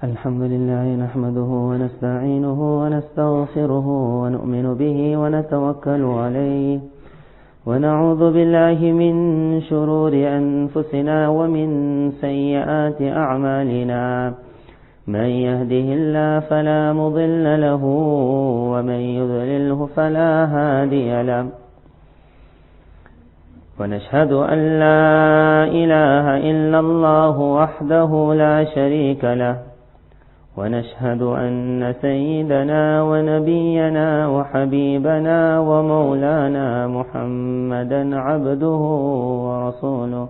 الحمد لله نحمده ونستعينه ونستغفره ونؤمن به ونتوكل عليه ونعوذ بالله من شرور أنفسنا ومن سيئات أعمالنا من يهده الله فلا مضل له ومن يضلله فلا هادي له ونشهد أن لا إله إلا الله وحده لا شريك له ونشهد أن سيدنا ونبينا وحبيبنا ومولانا محمدا عبده ورسوله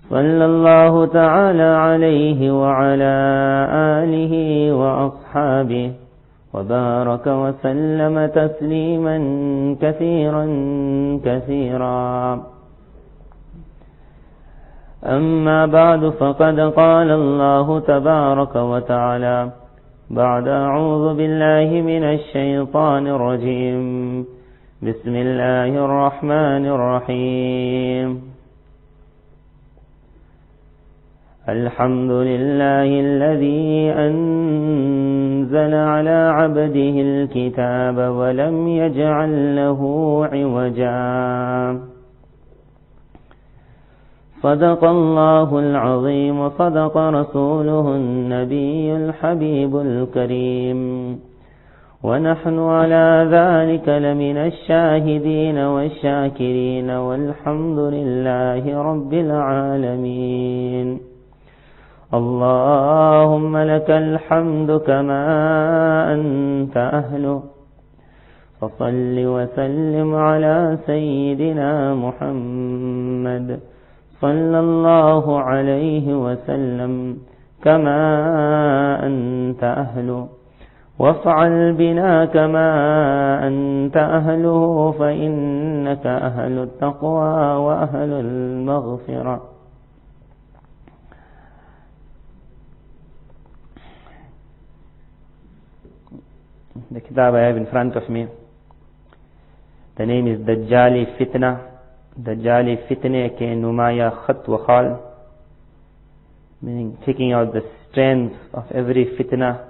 صلى الله تعالى عليه وعلى آله وأصحابه وبارك وسلم تسليما كثيرا كثيرا. أما بعد فقد قال الله تبارك وتعالى بعد أعوذ بالله من الشيطان الرجيم بسم الله الرحمن الرحيم الحمد لله الذي أنزل على عبده الكتاب ولم يجعل له عوجا صدق الله العظيم وصدق رسوله النبي الحبيب الكريم ونحن على ذلك لمن الشاهدين والشاكرين والحمد لله رب العالمين. اللهم لك الحمد كما أنت أهله فصل وسلم على سيدنا محمد صلى الله عليه وسلم كما أنت أهله وافعل بنا كما أنت أهله فإنك أهل التقوى وأهل المغفرة. The kitab I have in front of me, the name is Dajjali Fitna. Dajjali Fitne ke numaya khat wa khal, meaning taking out the strands of every fitna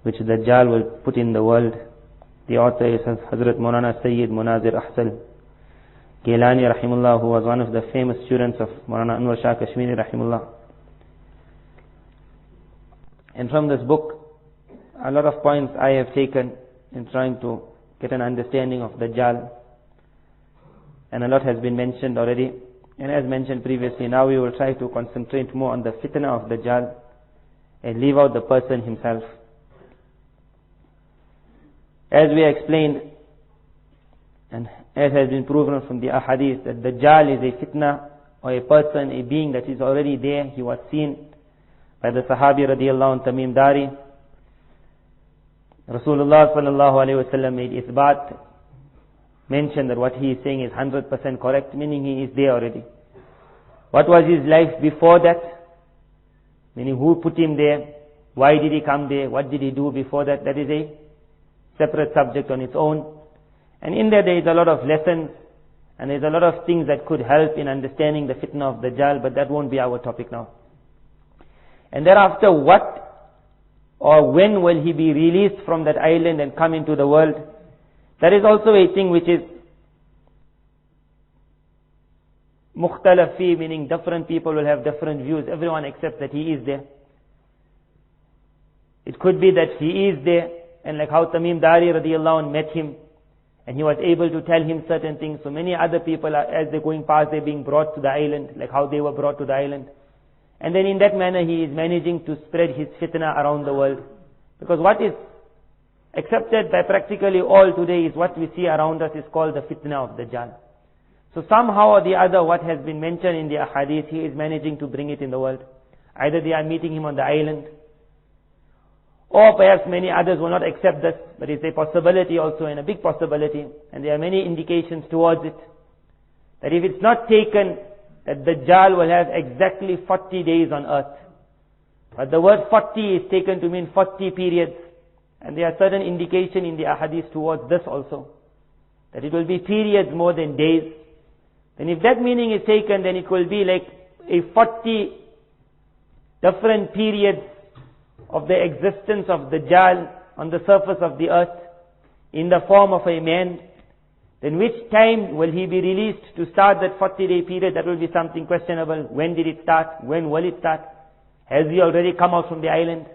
which Dajjal will put in the world. The author is Hazrat Molana Sayyid Munazir Ahsal Gilani rahimullah, who was one of the famous students of Molana Anwar Shah Kashmiri rahimullah. And from this book, a lot of points I have taken in trying to get an understanding of Dajjal. And a lot has been mentioned already. And as mentioned previously, now we will try to concentrate more on the fitna of Dajjal and leave out the person himself. As we explained, and as has been proven from the ahadith, that Dajjal is a fitna, or a person, a being that is already there. He was seen by the Sahabi radiallahu anh Tamim Dari. Rasulullah sallallahu alayhi wa sallam made isbat, mentioned that what he is saying is 100% correct, meaning he is there already. What was his life before that? Meaning who put him there? Why did he come there? What did he do before that? That is a separate subject on its own. And in there is a lot of lessons, and there is a lot of things that could help in understanding the fitna of Dajjal, but that won't be our topic now. And thereafter, what or when will he be released from that island and come into the world? That is also a thing which is mukhtalaf fi, meaning different people will have different views. Everyone accepts that he is there. It could be that he is there, and like how Tamim Dari radiallahu anh met him, and he was able to tell him certain things. So many other people, as they're going past, they're being brought to the island, like how they were brought to the island. And then in that manner, he is managing to spread his fitna around the world. Because what is accepted by practically all today is what we see around us is called the fitna of Dajjal. So somehow or the other, what has been mentioned in the ahadith, he is managing to bring it in the world. Either they are meeting him on the island, or perhaps many others will not accept this, but it's a possibility also, and a big possibility, and there are many indications towards it, that if it's not taken, that Dajjal will have exactly 40 days on earth. But the word 40 is taken to mean 40 periods. And there are certain indication in the ahadith towards this also, that it will be periods more than days. Then if that meaning is taken, then it will be like a 40 different periods of the existence of Dajjal on the surface of the earth in the form of a man, then which time will he be released to start that 40-day period? That will be something questionable. When did it start? When will it start? Has he already come out from the island?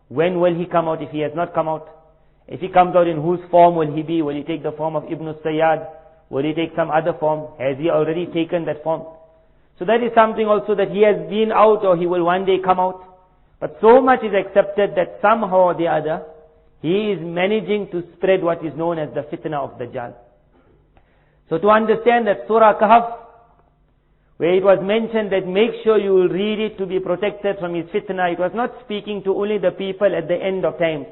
When will he come out if he has not come out? If he comes out, in whose form will he be? Will he take the form of Ibn Sayyad? Will he take some other form? Has he already taken that form? So that is something also, that he has been out or he will one day come out. But so much is accepted that somehow or the other, he is managing to spread what is known as the fitna of Dajjal. So to understand that Surah Al-Kahf, where it was mentioned that make sure you will read it to be protected from his fitna, it was not speaking to only the people at the end of time,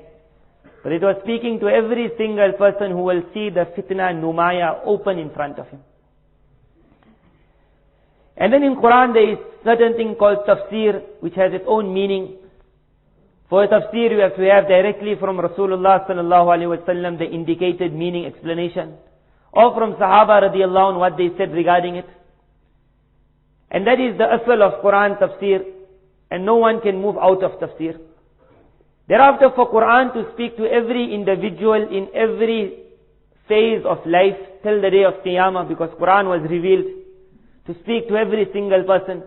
but it was speaking to every single person who will see the fitna numaya open in front of him. And then in Quran there is certain thing called tafsir, which has its own meaning. For tafsir you have to have directly from Rasulullah sallallahu alaihi wasallam the indicated meaning explanation, or from Sahaba radiallahu anhu what they said regarding it. And that is the asl of Quran tafsir, and no one can move out of tafsir. Thereafter, for Quran to speak to every individual in every phase of life till the day of Qiyamah, because Quran was revealed to speak to every single person.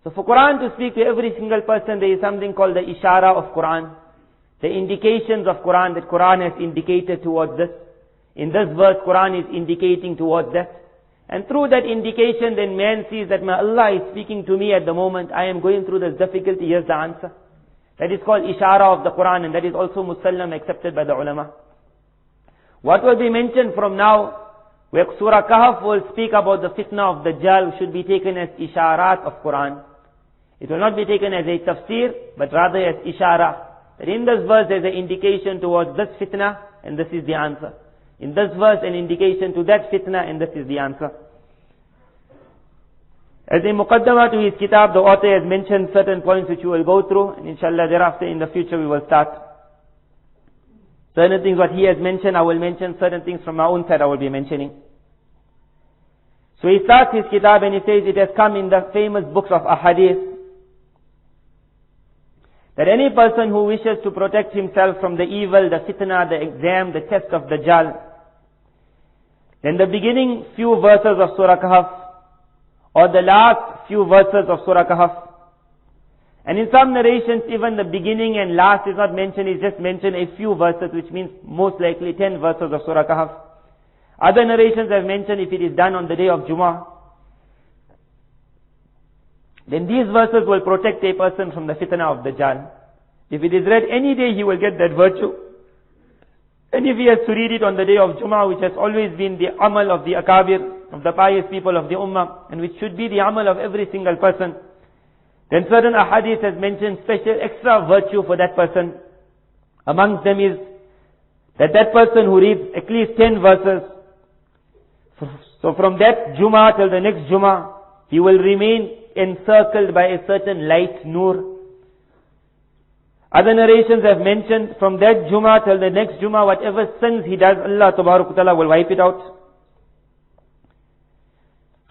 So for Quran to speak to every single person, there is something called the ishara of Quran, the indications of Quran, that Quran has indicated towards this. In this verse, Quran is indicating towards that. And through that indication, then man sees that my Allah is speaking to me at the moment. I am going through this difficulty. Here's the answer. That is called ishara of the Quran, and that is also musallam, accepted by the ulama. What will be mentioned from now, where Surah Kahf will speak about the fitna of Dajjal, should be taken as isharat of Quran. It will not be taken as a tafsir, but rather as ishara. That in this verse there is an indication towards this fitna, and this is the answer. In this verse, an indication to that fitna, and this is the answer. As a muqaddamah to his kitab, the author has mentioned certain points which we will go through, and inshallah thereafter in the future we will start. Certain things what he has mentioned, I will mention. Certain things from my own side I will be mentioning. So he starts his kitab and he says, it has come in the famous books of ahadith, that any person who wishes to protect himself from the evil, the fitna, the exam, the test of Dajjal, then the beginning few verses of Surah Kahf, or the last few verses of Surah Kahf, and in some narrations even the beginning and last is not mentioned, is just mentioned a few verses, which means most likely 10 verses of Surah Kahf. Other narrations have mentioned if it is done on the day of Jummah, then these verses will protect a person from the fitna of Dajjal. If it is read any day, he will get that virtue. And if he has to read it on the day of Jummah, which has always been the amal of the akabir, of the pious people of the ummah, and which should be the amal of every single person, then certain ahadith has mentioned special extra virtue for that person. Amongst them is that that person who reads at least 10 verses, so from that Jummah till the next Jummah, he will remain encircled by a certain light, nur. Other narrations have mentioned from that Jummah till the next Jummah, whatever sins he does, Allah Tabarak Ta'ala will wipe it out.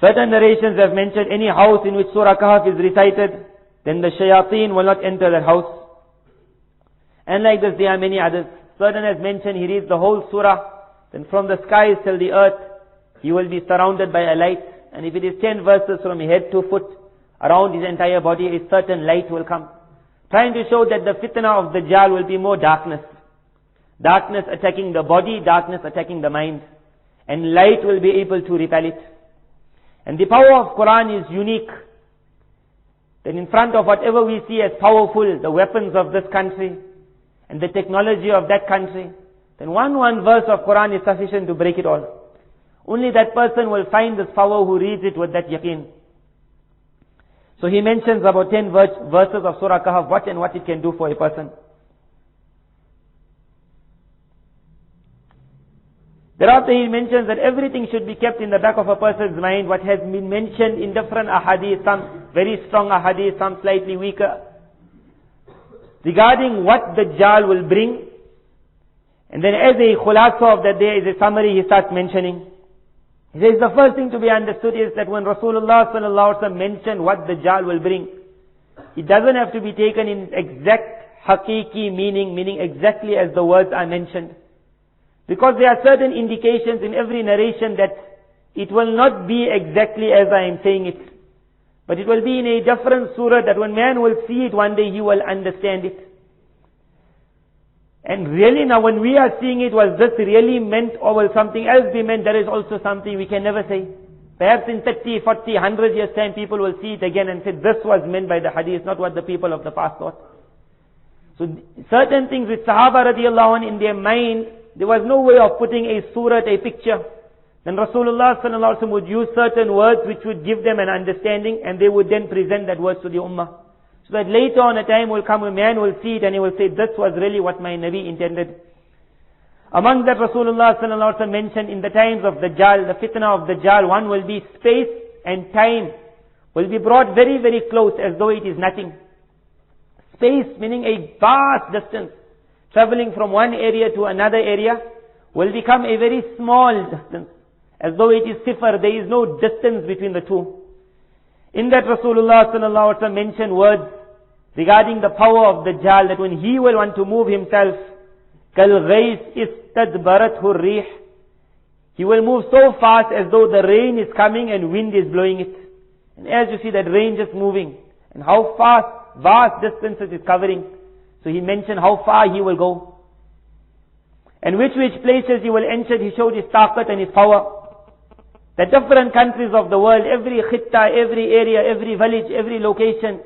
Certain narrations have mentioned any house in which Surah Kahf is recited, then the shayateen will not enter that house. And like this there are many others. Certain has mentioned he reads the whole surah, then from the skies till the earth, he will be surrounded by a light. And if it is 10 verses from head to foot, around his entire body, a certain light will come. Trying to show that the fitna of Dajjal will be more darkness. Darkness attacking the body, darkness attacking the mind. And light will be able to repel it. And the power of Quran is unique. That in front of whatever we see as powerful, the weapons of this country, and the technology of that country, then one verse of Quran is sufficient to break it all. Only that person will find this power who reads it with that yaqeen. So he mentions about 10 verses of Surah Kahf, what it can do for a person. Thereafter he mentions that everything should be kept in the back of a person's mind, what has been mentioned in different ahadith, some very strong ahadith, some slightly weaker, regarding what Dajjal will bring. And then as a khulasa of that day, as a summary, he starts mentioning. He says the first thing to be understood is that when Rasulullah sallallahu alaihi wasallam mentioned what Dajjal will bring, it doesn't have to be taken in exact hakiki meaning exactly as the words are mentioned. Because there are certain indications in every narration that it will not be exactly as I am saying it. But it will be in a different surah that when man will see it one day, he will understand it. And really now when we are seeing it, was this really meant or will something else be meant? That is also something we can never say. Perhaps in 30, 40, 100 years time, people will see it again and say, this was meant by the hadith, not what the people of the past thought. So certain things with Sahaba radiallahu anh in their mind, there was no way of putting a surah, a picture. Then Rasulullah sallallahu alaihi wasallam would use certain words which would give them an understanding, and they would then present that words to the ummah. So that later on a time will come, a man will see it and he will say, this was really what my Nabi intended. Among that, Rasulullah sallallahu alaihi wasallam mentioned in the times of Dajjal, the fitna of Dajjal, one will be space and time will be brought very, very close as though it is nothing. Space meaning a vast distance, traveling from one area to another area, will become a very small distance, as though it is sifar, there is no distance between the two. In that, Rasulullah sallallahu alaihi wasallam mentioned words regarding the power of Dajjal, that when he will want to move himself, كَالْغَيْثِ إِسْتَدْبَرَتْهُ الرِّيحِ, he will move so fast as though the rain is coming and wind is blowing it. And as you see that rain just moving, and how fast, vast distances is covering. So he mentioned how far he will go. And which places he will enter, he showed his taqat and his power. The different countries of the world, every khitta, every area, every village, every location,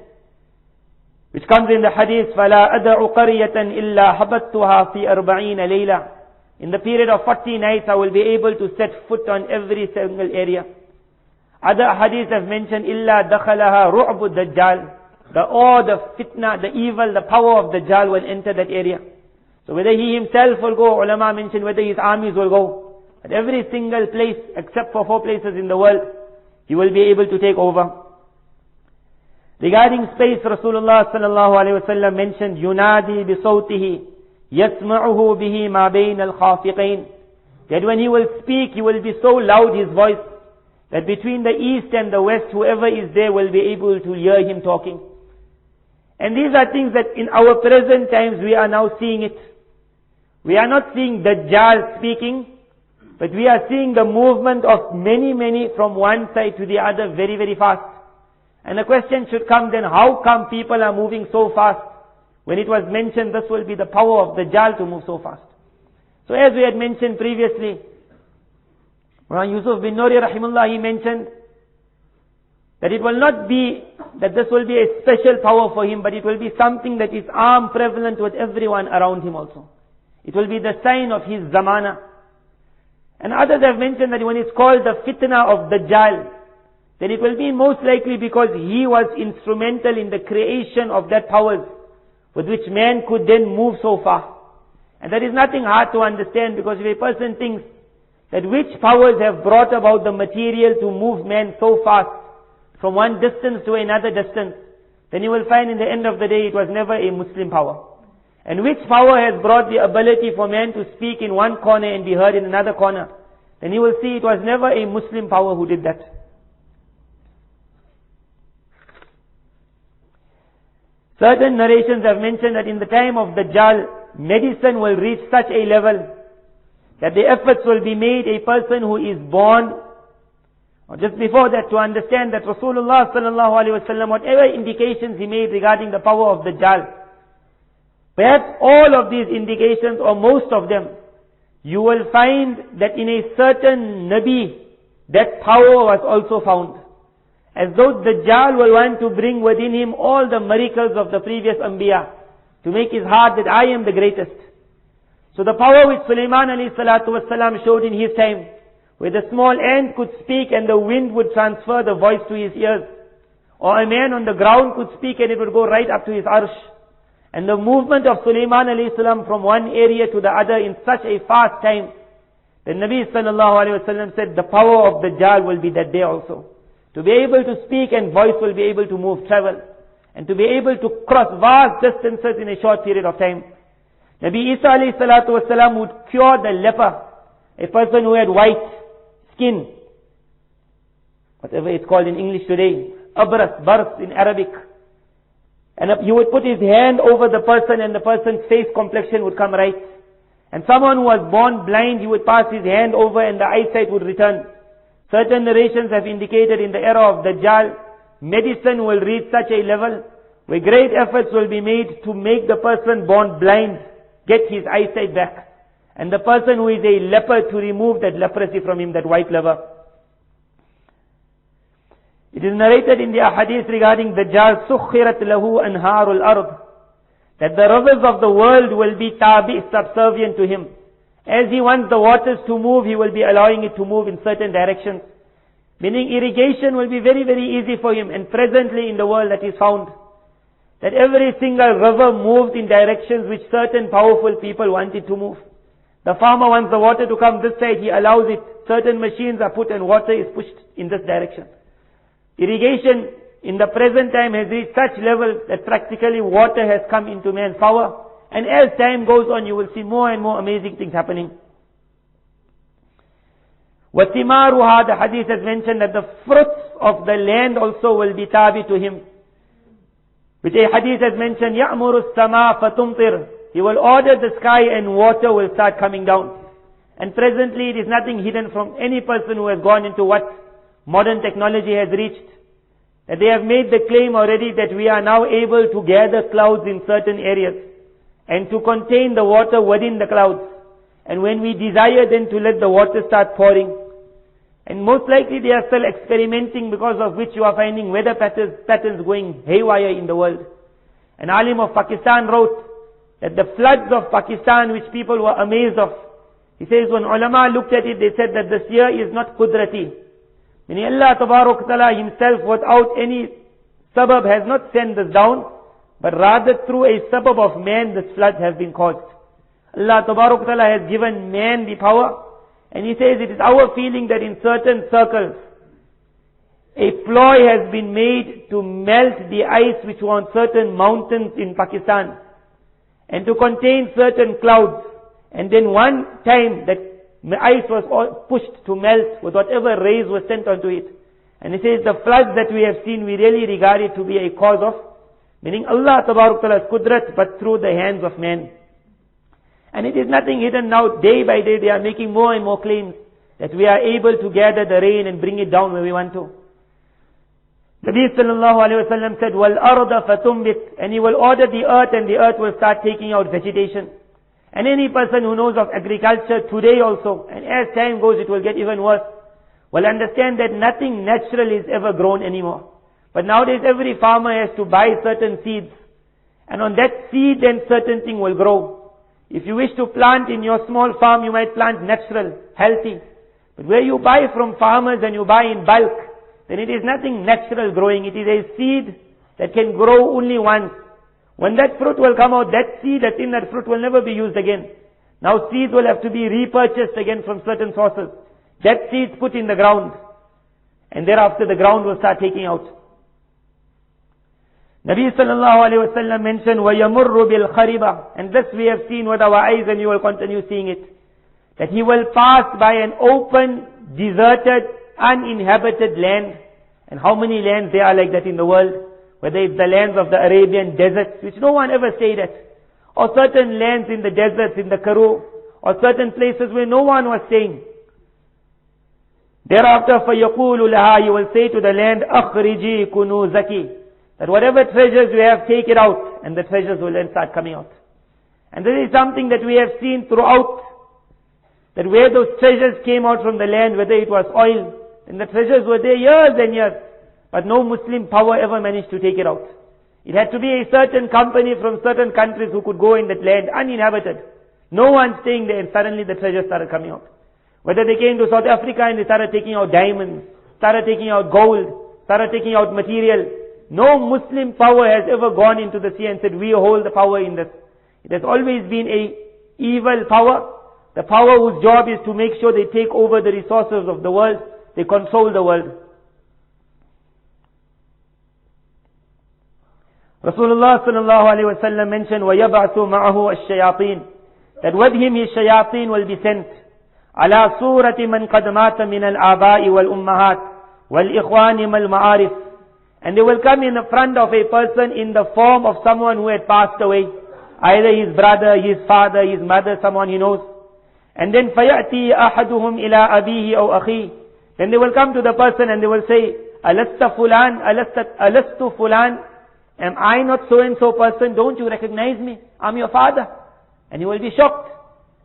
which comes in the hadith, فَلَا أَدَعُ قَرْيَةً إِلَّا حَبَتْتُهَا فِي 40 لَيْلَةً. In the period of 40 nights, I will be able to set foot on every single area. Other hadiths have mentioned, إِلَّا دَخَلَهَا رُعْبُ الدَّجَّالِ. The awe, the fitna, the evil, the power of Dajjal will enter that area. So whether he himself will go, ulama mentioned whether his armies will go. At every single place, except for 4 places in the world, he will be able to take over. Regarding space, Rasulullah sallallahu alaihi wasallam mentioned, "Yunadi bi sawtihi, yasma'uhu bihi ma bayna al-khafiqain." That when he will speak, he will be so loud, his voice, that between the east and the west, whoever is there will be able to hear him talking. And these are things that in our present times we are now seeing it. We are not seeing Dajjal speaking, but we are seeing the movement of many from one side to the other very, very fast. And the question should come then, how come people are moving so fast? When it was mentioned this will be the power of Dajjal to move so fast. So as we had mentioned previously, Mulana Yusuf bin Nuri rahimullah, he mentioned that it will not be that this will be a special power for him, but it will be something that is prevalent with everyone around him also. It will be the sign of his zamana. And others have mentioned that when it's called the fitna of Dajjal, then it will be most likely because he was instrumental in the creation of that powers with which man could then move so far. And that is nothing hard to understand, because if a person thinks that which powers have brought about the material to move man so fast from one distance to another distance, then you will find in the end of the day it was never a Muslim power. And which power has brought the ability for man to speak in one corner and be heard in another corner, then you will see it was never a Muslim power who did that. Certain narrations have mentioned that in the time of Dajjal, medicine will reach such a level that the efforts will be made, a person who is born, or just before that, to understand that Rasulullah sallallahu alaihi wasallam, whatever indications he made regarding the power of Dajjal, perhaps all of these indications or most of them, you will find that in a certain Nabi, that power was also found. As though Dajjal will want to bring within him all the miracles of the previous Anbiya, to make his heart that I am the greatest. So the power which Sulaiman alayhi salatu wasalam showed in his time, where the small ant could speak and the wind would transfer the voice to his ears, or a man on the ground could speak and it would go right up to his arsh. And the movement of Sulaiman alayhi salam from one area to the other in such a fast time, the Nabi sallallahu alayhi wasallam said the power of Dajjal will be that day also. To be able to speak and voice will be able to move, travel, and to be able to cross vast distances in a short period of time. Nabi Isa alayhi salatu wasalam would cure the leper, a person who had white skin, whatever it's called in English today, abras, bars in Arabic. And he would put his hand over the person and the person's face complexion would come right. And someone who was born blind, he would pass his hand over and the eyesight would return. Certain narrations have indicated in the era of Dajjal, medicine will reach such a level where great efforts will be made to make the person born blind get his eyesight back. And the person who is a leper to remove that leprosy from him, that white leper. It is narrated in the hadith regarding Dajjal, سُخِّرَتْ لَهُ أَنْهَارُ الْأَرْضِ, that the rivers of the world will be tabi, subservient to him. As he wants the waters to move, he will be allowing it to move in certain directions. Meaning irrigation will be very, very easy for him. And presently in the world that is found, that every single river moved in directions which certain powerful people want it to move. The farmer wants the water to come this side, he allows it. Certain machines are put and water is pushed in this direction. Irrigation in the present time has reached such level that practically water has come into man's power. And as time goes on, you will see more and more amazing things happening. وَثِمَارُهَا, the hadith has mentioned that the fruits of the land also will be tabi to him. Which a hadith has mentioned, يَأْمُرُ السَّمَاءَ فَتُمْطِرُ, he will order the sky and water will start coming down. And presently it is nothing hidden from any person who has gone into what modern technology has reached. That they have made the claim already that we are now able to gather clouds in certain areas and to contain the water within the clouds. And when we desire then to let the water start pouring. And most likely they are still experimenting, because of which you are finding weather patterns going haywire in the world. An alim of Pakistan wrote that the floods of Pakistan, which people were amazed of, he says when ulama looked at it, they said that this year is not qudrati. Meaning Allah Tabarak Ta'ala himself without any sabab has not sent this down, but rather through a sabab of man this floods have been caused. Allah Tabarak Ta'ala has given man the power, and he says it is our feeling that in certain circles, a ploy has been made to melt the ice which were on certain mountains in Pakistan, and to contain certain clouds. And then one time that the ice was all pushed to melt with whatever rays were sent onto it. And he says the floods that we have seen, we really regard it to be a cause of, meaning Allah Tabarak Ta'ala's qudrat, but through the hands of man. And it is nothing hidden now. Day by day they are making more and more claims that we are able to gather the rain and bring it down where we want to. Nabi sallallahu alayhi wa sallam said, وَالْأَرْضَ فَتُنْبِتْ, and he will order the earth and the earth will start taking out vegetation. And any person who knows of agriculture today also, and as time goes it will get even worse, will understand that nothing natural is ever grown anymore. But nowadays every farmer has to buy certain seeds, and on that seed then certain thing will grow. If you wish to plant in your small farm, you might plant natural, healthy. But where you buy from farmers and you buy in bulk, then it is nothing natural growing. It is a seed that can grow only once. When that fruit will come out, that seed that's in that fruit will never be used again. Now seeds will have to be repurchased again from certain sources. That seed put in the ground. And thereafter the ground will start taking out. Nabi sallallahu alayhi wa sallam mentioned, وَيَمُرُّ بِالْخَرِبَةِ, and this we have seen with our eyes and you will continue seeing it. That he will pass by an open, deserted, uninhabited land. And how many lands there are like that in the world? Whether it's the lands of the Arabian deserts, which no one ever stayed at, or certain lands in the deserts, in the Karoo, or certain places where no one was staying. Thereafter, فَيَقُولُ لَهَا, you will say to the land, أَخْرِجِي كُنُوزَكِ, that whatever treasures you have, take it out, and the treasures will then start coming out. And this is something that we have seen throughout, that where those treasures came out from the land, whether it was oil, and the treasures were there years and years, but no Muslim power ever managed to take it out. It had to be a certain company from certain countries who could go in that land, uninhabited. No one staying there, and suddenly the treasures started coming out. Whether they came to South Africa and they started taking out diamonds, started taking out gold, started taking out material. No Muslim power has ever gone into the sea and said, we hold the power in this. It has always been a evil power. The power whose job is to make sure they take over the resources of the world. They control the world. Rasulullah sallallahu alayhi wa sallam mentioned, وَيَبْعَثُ مَعَهُ الشَّيَاطِينَ, that with him his shayateen will be sent. عَلَى صُورَةِ مَنْ قَدْ مَاتَ مِنَ الْآبَاءِ وَالْأُمَّهَاتِ وَالْإِخْوَانِ وَالْمَعَارِفِ, and they will come in the front of a person in the form of someone who had passed away. Either his brother, his father, his mother, someone he knows. And then فَيَأْتِي أَحَدُهُمْ إِلَىٰ أَبِيهِ أَوْ أَخِيهِ. Then they will come to the person and they will say, أَلَسْتَ فُلَانْ أَلَسْتُ فُلَانْ. Am I not so and so person? Don't you recognize me? I'm your father. And he will be shocked.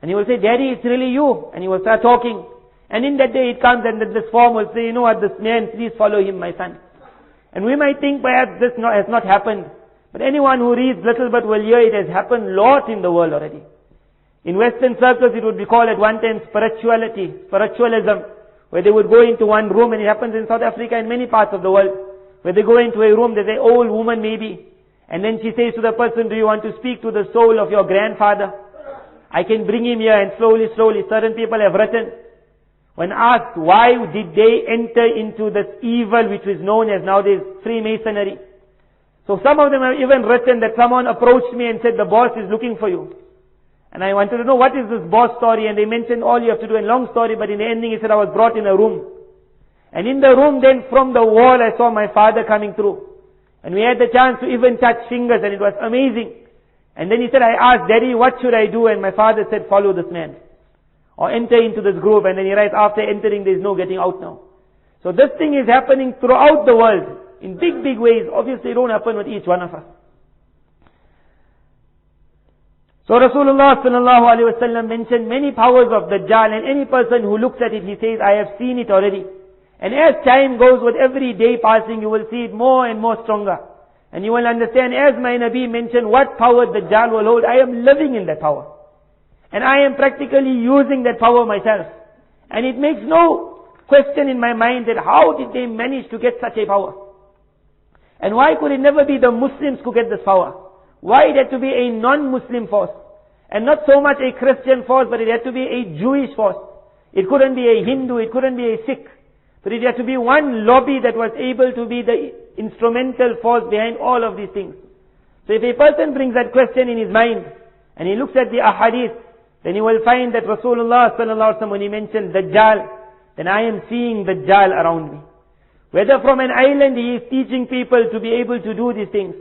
And he will say, Daddy, it's really you. And he will start talking. And in that day it comes and this form will say, you know what, this man, please follow him, my son. And we might think perhaps this has not happened. But anyone who reads little bit will hear it has happened a lot in the world already. In Western circles it would be called at one time spiritualism, where they would go into one room, and it happens in South Africa and many parts of the world, where they go into a room, there's an old woman maybe, and then she says to the person, do you want to speak to the soul of your grandfather? I can bring him here, and slowly, certain people have written, when asked why did they enter into this evil which is known as nowadays Freemasonry. So some of them have even written that someone approached me and said, the boss is looking for you. And I wanted to know what is this boss story, and they mentioned all you have to do, a long story, but in the ending he said I was brought in a room. And in the room then from the wall I saw my father coming through. And we had the chance to even touch fingers, and it was amazing. And then he said, I asked, Daddy, what should I do? And my father said, follow this man. Or enter into this group. And then he writes, after entering there is no getting out now. So this thing is happening throughout the world. In big, big ways. Obviously it don't happen with each one of us. So Rasulullah sallallahu alaihi wasallam mentioned many powers of Dajjal, and any person who looks at it, he says, I have seen it already. And as time goes, with every day passing, you will see it more and more stronger. And you will understand, as my Nabi mentioned, what power Dajjal will hold. I am living in that power. And I am practically using that power myself. And it makes no question in my mind that how did they manage to get such a power? And why could it never be the Muslims who get this power? Why it had to be a non-Muslim force? And not so much a Christian force, but it had to be a Jewish force. It couldn't be a Hindu, it couldn't be a Sikh. But it had to be one lobby that was able to be the instrumental force behind all of these things. So if a person brings that question in his mind, and he looks at the ahadith, then he will find that Rasulullah sallallahu alaihi wasallam, when he mentioned Dajjal, then I am seeing Dajjal around me. Whether from an island he is teaching people to be able to do these things,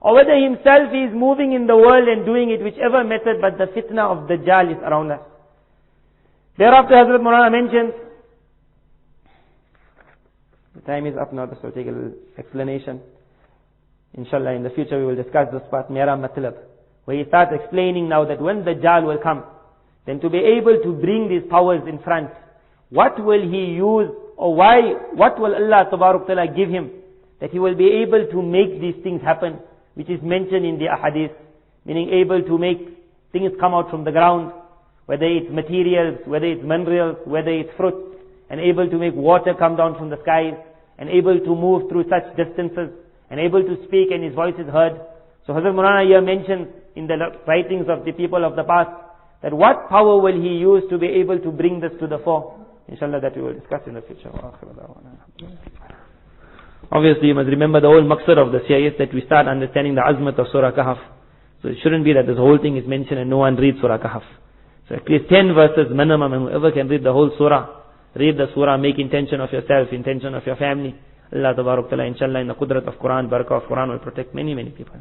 or whether himself he is moving in the world and doing it, whichever method, but the fitna of Dajjal is around us. Thereafter Hazrat Molana mentions, the time is up now, so I'll take a little explanation. Inshallah, in the future we will discuss this part, Mera Matlab, where he starts explaining now that when Dajjal will come, then to be able to bring these powers in front, what will he use, or what will Allah Tabarak Ta'ala give him, that he will be able to make these things happen, which is mentioned in the ahadith, meaning able to make things come out from the ground, whether it's materials, whether it's minerals, whether it's fruits, and able to make water come down from the skies, and able to move through such distances, and able to speak and his voice is heard. So Hazrat Molana here mentions in the writings of the people of the past, that what power will he use to be able to bring this to the fore. Inshallah, that we will discuss in the future. Obviously, you must remember the whole maqsad of this here is that we start understanding the azmat of Surah Al-Kahf. So it shouldn't be that this whole thing is mentioned and no one reads Surah Al-Kahf. So at least 10 verses minimum, and whoever can read the whole surah, read the surah, make intention of yourself, intention of your family. Allah Tabarak Ta'ala, inshallah, in the qudrat of Quran, barakah of Quran will protect many, many people.